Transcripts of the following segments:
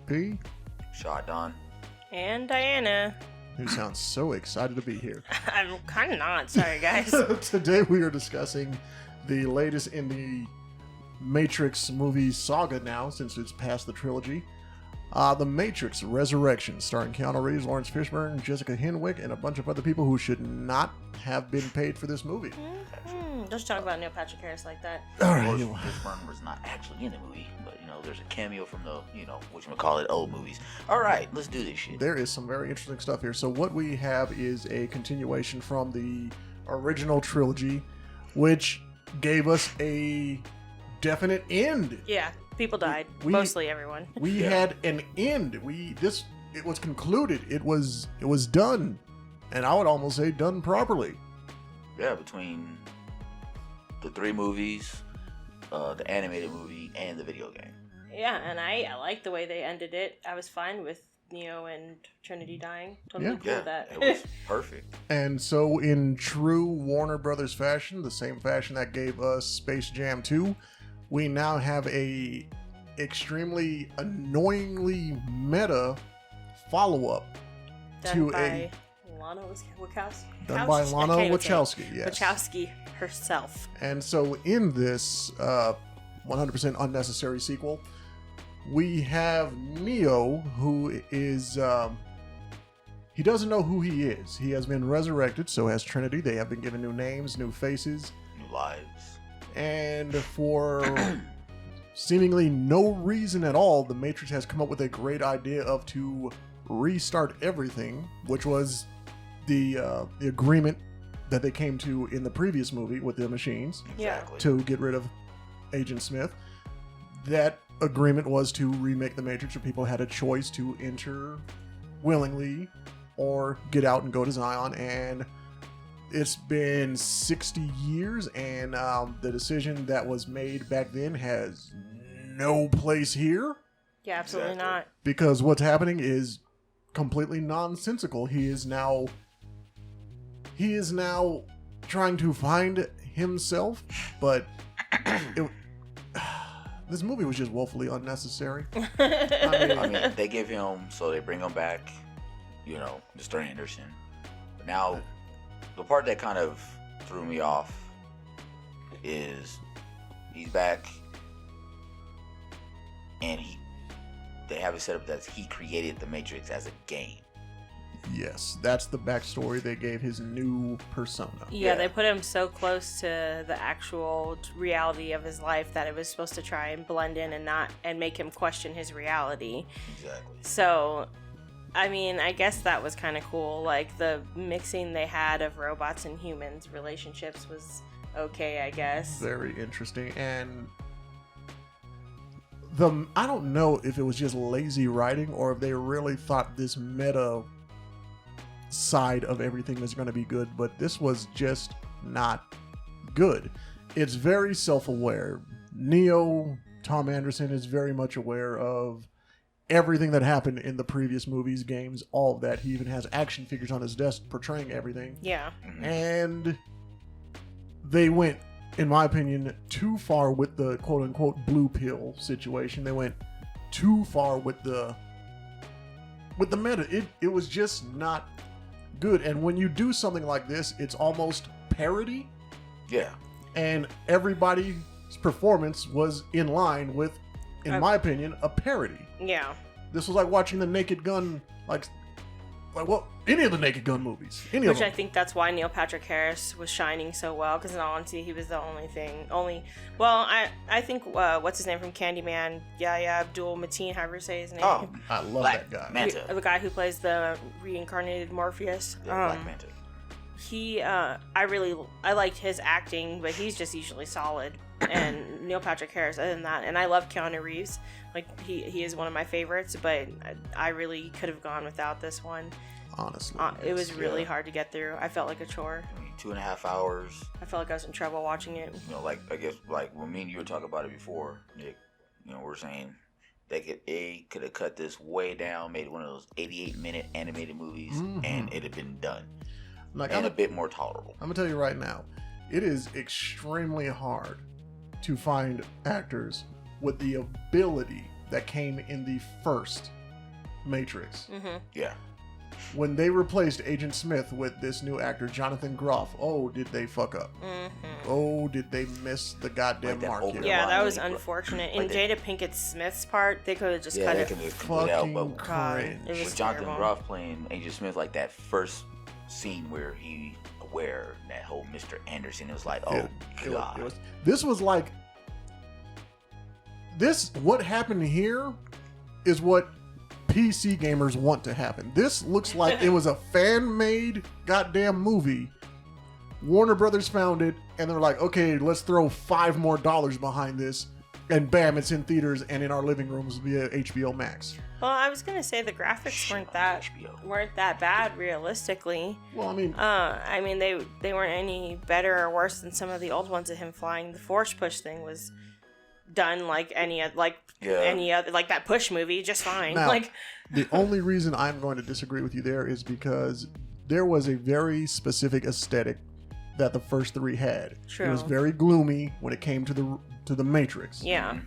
P. Shot Don. And Diana. Who sounds so excited to be here. I'm kind of not. Sorry, guys. Today we are discussing the latest in the Matrix movie saga now, since it's past the trilogy. The Matrix Resurrection, starring Keanu Reeves, Lawrence Fishburne, Jessica Henwick, and a bunch of other people who should not have been paid for this movie. Don't talk about Neil Patrick Harris like that. All right. Lawrence Fishburne was not actually in the movie, but there's a cameo from the whatchamacallit old movies. All right, let's do this shit. There is some very interesting stuff here. So what we have is a continuation from the original trilogy, which gave us a definite end. Yeah, people died. Mostly everyone. We had an end. It was concluded. It was done, and I would almost say done properly. Yeah, between the 3 movies, the animated movie, and the video game. Yeah, and I like the way they ended it. I was fine with Neo and Trinity dying. Totally cool with that. It was perfect. And so, in true Warner Brothers fashion, the same fashion that gave us Space Jam 2, we now have a extremely annoyingly meta follow-up done by Lana Wachowski. Done by Lana Wachowski, yes. Wachowski herself. And so in this 100% unnecessary sequel, we have Neo, who is... he doesn't know who he is. He has been resurrected, so has Trinity. They have been given new names, new faces. New lives. And for seemingly no reason at all, the Matrix has come up with a great idea to restart everything, which was the agreement that they came to in the previous movie with the machines. Exactly. To get rid of Agent Smith. That agreement was to remake the Matrix, where people had a choice to enter willingly or get out and go to Zion. And it's been 60 years, and the decision that was made back then has no place here. Yeah, absolutely not. Because what's happening is completely nonsensical. He is now trying to find himself, but this movie was just woefully unnecessary. I mean, they give him, so they bring him back, Mr. Anderson. But now, the part that kind of threw me off is he's back, and they have it set up that he created the Matrix as a game. Yes, that's the backstory they gave his new persona. Yeah, they put him so close to the actual reality of his life that it was supposed to try and blend in and make him question his reality. Exactly. So, I mean, I guess that was kind of cool. Like, the mixing they had of robots and humans relationships was okay, I guess. Very interesting. And I don't know if it was just lazy writing or if they really thought this meta side of everything was going to be good, but this was just not good. It's very self-aware. Neo, Tom Anderson, is very much aware of everything that happened in the previous movies, games, all of that. He even has action figures on his desk portraying everything. Yeah. And they went, in my opinion, too far with the quote-unquote blue pill situation. They went too far with the meta. It was just not good. And when you do something like this, it's almost parody. Yeah. And everybody's performance was in line with, in my opinion, a parody. Yeah. This was like watching the Naked Gun, any of the Naked Gun movies. Which I think that's why Neil Patrick Harris was shining so well, because in all honesty, he was the I think, what's his name from Candyman? Yahya Abdul-Mateen, however you say his name. Oh, I love Black that guy. Manta. The guy who plays the reincarnated Morpheus. Yeah, Black Manta. I liked his acting, but he's just usually solid. And Neil Patrick Harris, other than that, and I love Keanu Reeves. Like, he is one of my favorites, but I really could have gone without this one. Honestly. It was really hard to get through. I felt like a chore. I mean, 2.5 hours. I felt like I was in trouble watching it. I guess, when me and you were talking about it before, Nick, we're saying they could have cut this way down, made one of those 88-minute animated movies, and it'd have been done. And a bit more tolerable. I'm going to tell you right now, it is extremely hard to find actors with the ability that came in the first Matrix. Yeah. When they replaced Agent Smith with this new actor, Jonathan Groff, oh, did they fuck up? Oh, did they miss the goddamn mark here? Yeah, that was unfortunate. In Jada Pinkett Smith's part, they could have just cut it. Fucking cringe. It was with Jonathan terrible. Groff playing Agent Smith, like that first scene where he aware that whole Mr. Anderson, it was like, oh god. This was like, what happened here is what PC gamers want to happen. This looks like it was a fan-made goddamn movie. Warner Brothers found it, and they're like, okay, let's throw $5 more behind this, and bam, it's in theaters and in our living rooms via HBO Max. Well, I was gonna say the graphics weren't that bad realistically. Well, I mean, they weren't any better or worse than some of the old ones of him flying. The force push thing was done like any other, like that Push movie, just fine. Now, like the only reason I'm going to disagree with you there is because there was a very specific aesthetic that the first three had. True. It was very gloomy when it came to the Matrix. Yeah.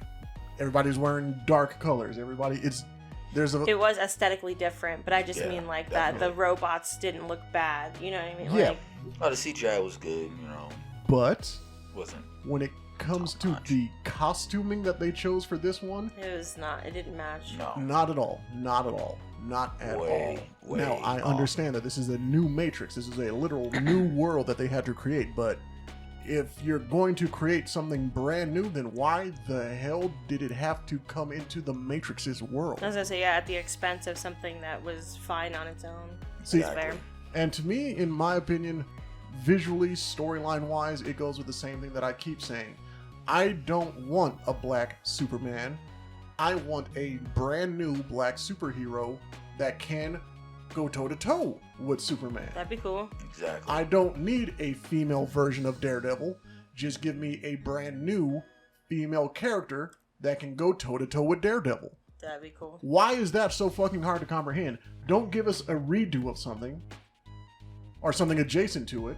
Everybody's wearing dark colors. It was aesthetically different, but I just mean like definitely. that the robots didn't look bad. You know what I mean? Yeah. Like, Oh, the CGI was good, But wasn't. when it comes to the costuming that they chose for this one, it didn't match. No. not at all. Not at all. Not at all. Now, I understand that this is a new Matrix. This is a literal new world that they had to create, but if you're going to create something brand new, then why the hell did it have to come into the Matrix's world? I was gonna say, yeah, at the expense of something that was fine on its own. See, It's fair. and to me, in my opinion, visually, storyline-wise, it goes with the same thing that I keep saying. I don't want a black Superman. I want a brand new black superhero that can go toe-to-toe with Superman. That'd be cool. Exactly. I don't need a female version of Daredevil. Just give me a brand new female character that can go toe-to-toe with Daredevil. That'd be cool. Why is that so fucking hard to comprehend? Don't give us a redo of something or something adjacent to it.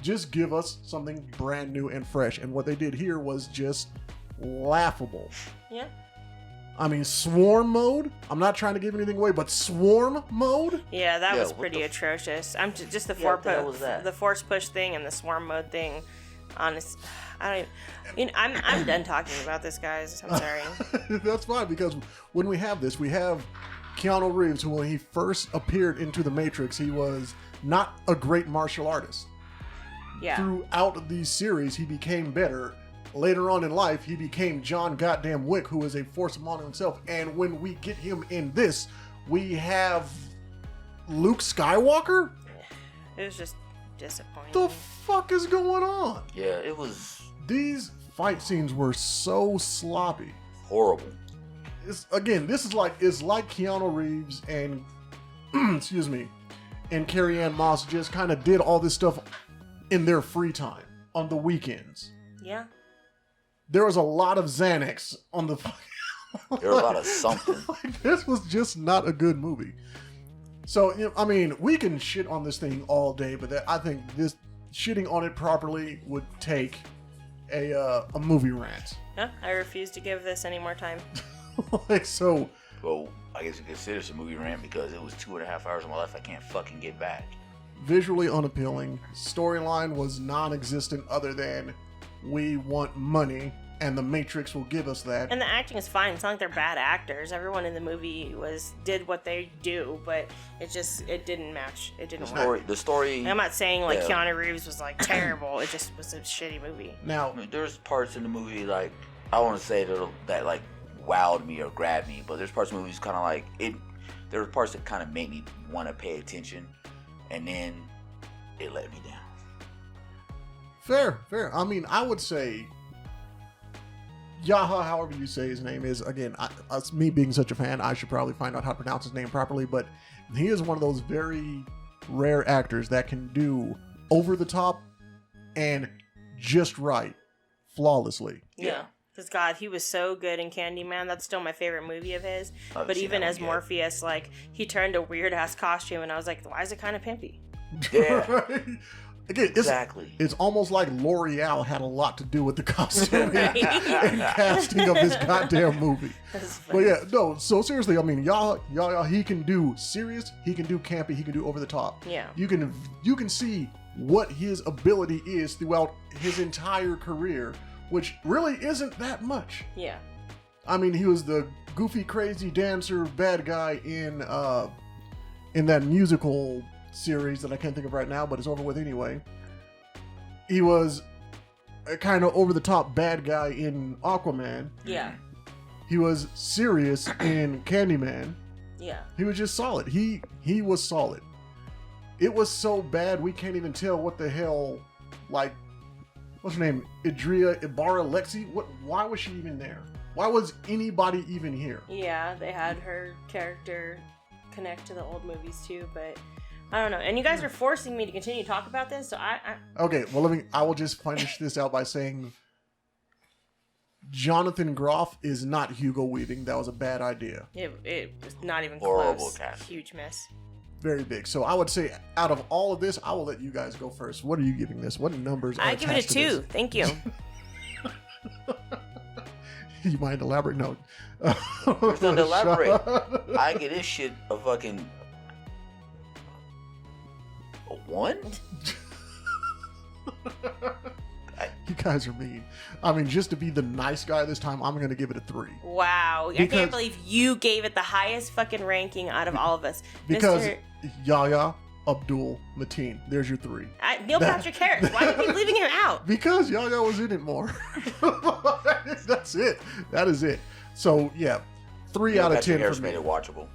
Just give us something brand new and fresh. And what they did here was just laughable. Yeah. I mean, swarm mode? I'm not trying to give anything away, but swarm mode? Yeah, that Yeah, was what pretty the atrocious. I'm just the what the hell was that? the force push thing and the swarm mode thing. Honest, I don't. I'm done talking about this, guys. I'm sorry. That's fine, because when we have this, we have Keanu Reeves, who when he first appeared into the Matrix, he was not a great martial artist. Yeah. Throughout the series, he became better. Later on in life, he became John Goddamn Wick, who is a force among himself. And when we get him in this, we have Luke Skywalker? It was just disappointing. The fuck is going on? Yeah, it was These fight scenes were so sloppy. horrible. This is like Keanu Reeves and excuse me, and Carrie Ann Moss just kind of did all this stuff in their free time on the weekends. Yeah. There was a lot of Xanax on the. There was a lot of something. Like, this was just not a good movie. So I mean, we can shit on this thing all day, but I think this shitting on it properly would take a movie rant. Yeah. I refuse to give this any more time. Like, so. Well, I guess you consider this a movie rant because it was 2.5 hours of my life I can't fucking get back. Visually unappealing. Storyline was non-existent other than we want money and the Matrix will give us that. And the acting is fine. It's not like they're bad actors. Everyone in the movie did what they do, but it didn't match. It didn't work. The story. I'm not saying like Keanu Reeves was like terrible. It just was a shitty movie. Now, I mean, there's parts in the movie like I want to say that like wowed me or grabbed me, but there's parts of the movies kind of like it. There were parts that kind of made me want to pay attention, and then it let me down. fair. I mean, I would say Yaha, however you say his name is. Again, me being such a fan, I should probably find out how to pronounce his name properly, but he is one of those very rare actors that can do over the top and just right, flawlessly. Yeah. Because God, he was so good in Candyman. That's still my favorite movie of his. I've But seen even that as one yet. Morpheus, like he turned a weird ass costume, and I was like, why is it kind of pimpy? Yeah. Right? Again, Exactly. It's almost like L'Oreal had a lot to do with the costuming Right. and casting of this goddamn movie. That's But funny. yeah, no. So seriously, I mean, y'all, he can do serious, he can do campy, he can do over the top. Yeah. You can see what his ability is throughout his entire career, which really isn't that much. Yeah. I mean, he was the goofy, crazy dancer bad guy in that musical series that I can't think of right now, but it's over with anyway. He was a kind of over-the-top bad guy in Aquaman. Yeah. He was serious in Candyman. Yeah. He was just solid. He was solid. It was so bad we can't even tell what the hell, like, what's her name? Idria Ibarra Lexi? Why was she even there? Why was anybody even here? Yeah, they had her character connect to the old movies too, but I don't know. And you guys are forcing me to continue to talk about this, so I Okay, well, I will just finish this out by saying Jonathan Groff is not Hugo Weaving. That was a bad idea. it was not even Horrible close. cast. Huge miss. Very big. So I would say out of all of this, I will let you guys go first. What are you giving this? What numbers are I give it a attached to 2. Thank you. this? You mind elaborate? No. There's nothing to elaborate. I get this shit a fucking a 1? You guys are mean. I mean, just to be the nice guy this time, I'm going to give it a 3. Wow. I Because- can't believe you gave it the highest fucking ranking out of all of us. Because Mr. Yahya Abdul Mateen. There's your 3. Neil Patrick Harris. Why do you keep leaving him out? Because Yahya was in it more. That's it. That is it. So, yeah. 3 out of 10 Harris for made me. it watchable.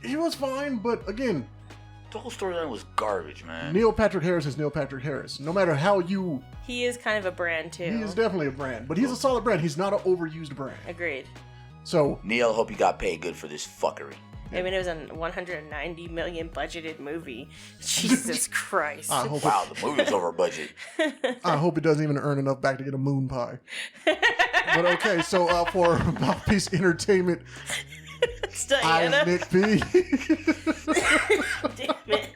He was fine, but again, The whole storyline was garbage, man. Neil Patrick Harris is Neil Patrick Harris. No matter how you... He is kind of a brand too. He is definitely a brand, but he's a solid brand. He's not an overused brand. Agreed. So, Neil, hope you got paid good for this fuckery. I mean, it was a 190 million budgeted movie. Jesus Christ. I hope, Wow, the movie was over budget. I hope it doesn't even earn enough back to get a moon pie. But okay, so for Moufpiece Entertainment, I'm Diana. Nick P. Damn it.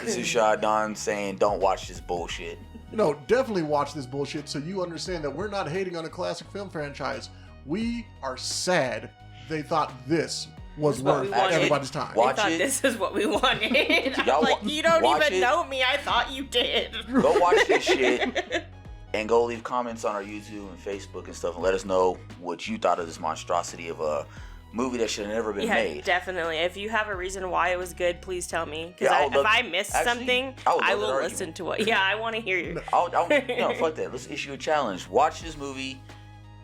This is Shah Don saying, don't watch this bullshit. No, definitely watch this bullshit so you understand that we're not hating on a classic film franchise. We are sad they thought this was what worth we wanted. everybody's time. I Watch thought it. this is what we wanted. I'm Y'all like, you don't watch even it. know me. I thought you did. Go watch this shit and go leave comments on our YouTube and Facebook and stuff and let us know what you thought of this monstrosity of a movie that should have never been Yeah, made. definitely. If you have a reason why it was good, please tell me. Because Yeah, I would if love- I missed actually, something, I would I love that will argument. listen to it. Yeah, I want to hear you. No, fuck that. Let's issue a challenge. Watch this movie,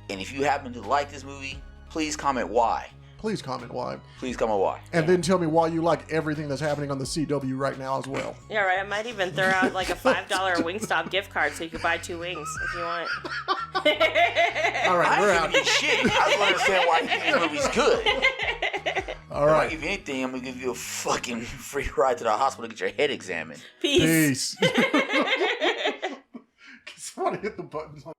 and if you happen to like this movie, please comment why. Please comment why. Please comment why. And then tell me why you like everything that's happening on the CW right now as well. Yeah, right. I might even throw out like a $5 Wingstop gift card so you could buy 2 wings if you want. All right, I we're ain't out. giving you shit. I just want to understand why you think this movie's good. All If I right. give you anything, I'm going to give you a fucking free ride to the hospital to get your head examined. Peace. Peace. Somebody hit the buttons on